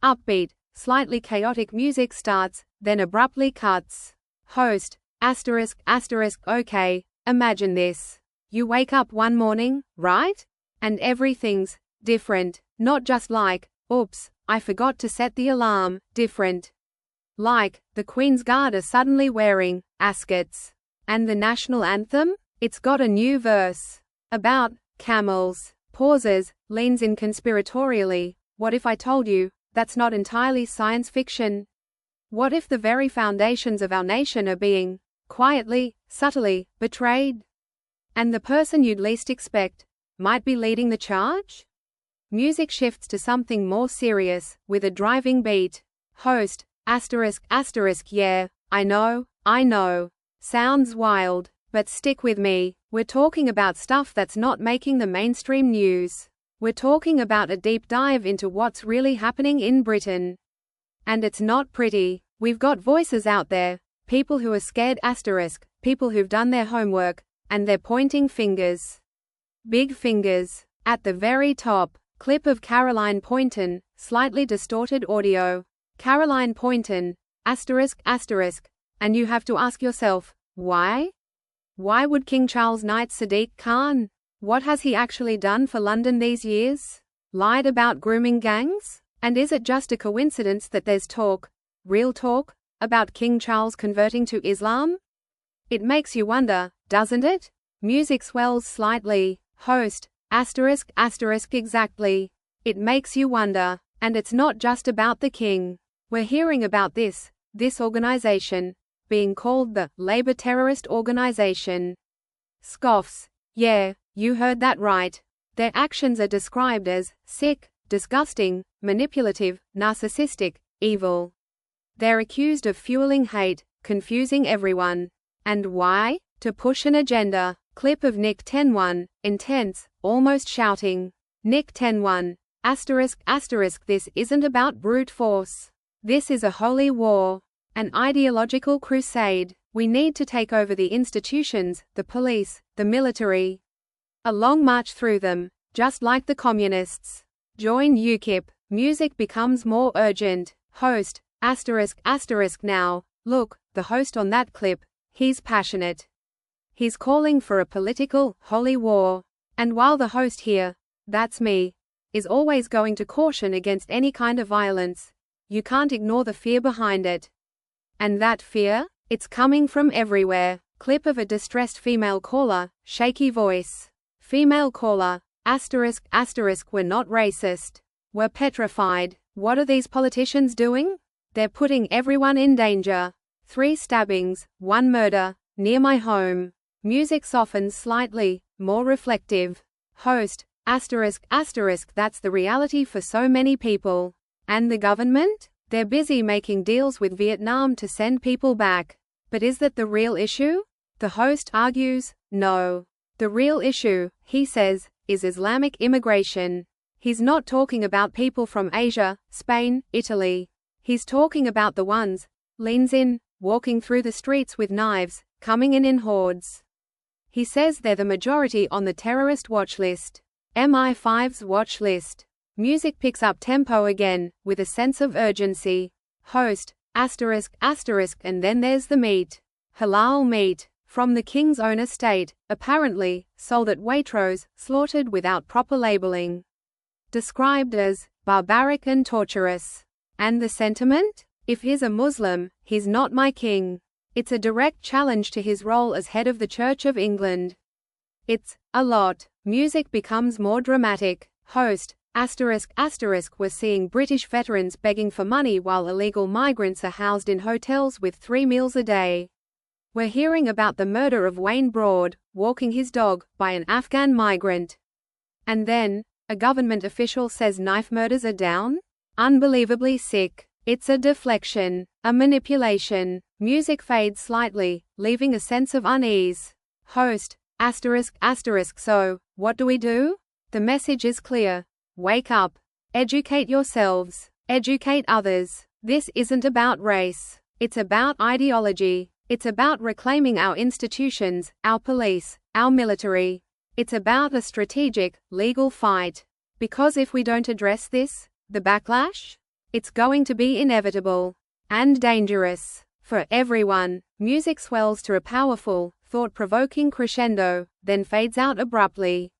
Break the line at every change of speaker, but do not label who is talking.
Upbeat, slightly chaotic music starts, then abruptly cuts. Host, asterisk, asterisk, okay, imagine this. You wake up one morning, right? And everything's different. Not just like, oops, I forgot to set the alarm, different. Like, the Queen's Guard are suddenly wearing askets. And the national anthem? It's got a new verse. About camels. Pauses, leans in conspiratorially. What if I told you that's not entirely science fiction? What if the very foundations of our nation are being quietly, subtly betrayed? And the person you'd least expect might be leading the charge? Music shifts to something more serious, with a driving beat. Host, asterisk, asterisk, yeah, I know. Sounds wild, but stick with me. We're talking about stuff that's not making the mainstream news. We're talking about a deep dive into what's really happening in Britain. And it's not pretty. We've got voices out there, people who are scared, asterisk, people who've done their homework, and they're pointing fingers. Big fingers. At the very top, clip of Caroline Poynton, slightly distorted audio. Caroline Poynton, asterisk, asterisk, and you have to ask yourself, why? Why would King Charles knight Sadiq Khan? What has he actually done for London these years? Lied about grooming gangs? And is it just a coincidence that there's talk, real talk, about King Charles converting to Islam? It makes you wonder, doesn't it? Music swells slightly. Host, asterisk, asterisk, exactly. It makes you wonder. And it's not just about the king. We're hearing about this organization, being called the Labour Terrorist Organization. Scoffs. Yeah, you heard that right. Their actions are described as sick, disgusting, manipulative, narcissistic, evil. They're accused of fueling hate, confusing everyone. And why? To push an agenda. Clip of Nick 10-1, intense, almost shouting. Nick 10-1, asterisk, asterisk, this isn't about brute force. This is a holy war. An ideological crusade. We need to take over the institutions, the police, the military. A long march through them, just like the communists. Join UKIP. Music becomes more urgent. Host, asterisk, asterisk, now, look, the host on that clip, he's passionate. He's calling for a political, holy war. And while the host here, that's me, is always going to caution against any kind of violence, you can't ignore the fear behind it. And that fear? It's coming from everywhere. Clip of a distressed female caller, shaky voice. Female caller, asterisk, asterisk, we're not racist. We're petrified. What are these politicians doing? They're putting everyone in danger. 3 stabbings, 1 murder, near my home. Music softens slightly, more reflective. Host, asterisk, asterisk, that's the reality for so many people. And the government? They're busy making deals with Vietnam to send people back. But is that the real issue? The host argues, no. The real issue, he says, is Islamic immigration. He's not talking about people from Asia, Spain, Italy. He's talking about the ones, leans in, walking through the streets with knives, coming in hordes. He says they're the majority on the terrorist watch list. MI5's watch list. Music picks up tempo again, with a sense of urgency. Host, asterisk, asterisk, and then there's the meat. Halal meat. From the king's own estate, apparently, sold at Waitrose, slaughtered without proper labeling. Described as barbaric and torturous. And the sentiment? If he's a Muslim, he's not my king. It's a direct challenge to his role as head of the Church of England. It's a lot. Music becomes more dramatic. Host, asterisk, asterisk, we're seeing British veterans begging for money while illegal migrants are housed in hotels with 3 meals a day. We're hearing about the murder of Wayne Broad, walking his dog, by an Afghan migrant. And then, a government official says knife murders are down? Unbelievably sick. It's a deflection, a manipulation. Music fades slightly, leaving a sense of unease. Host, asterisk, asterisk, so, what do we do? The message is clear. Wake up. Educate yourselves. Educate others. This isn't about race. It's about ideology. It's about reclaiming our institutions, our police, our military. It's about a strategic, legal fight. Because if we don't address this, the backlash? It's going to be inevitable. And dangerous. For everyone. Music swells to a powerful, thought-provoking crescendo, then fades out abruptly.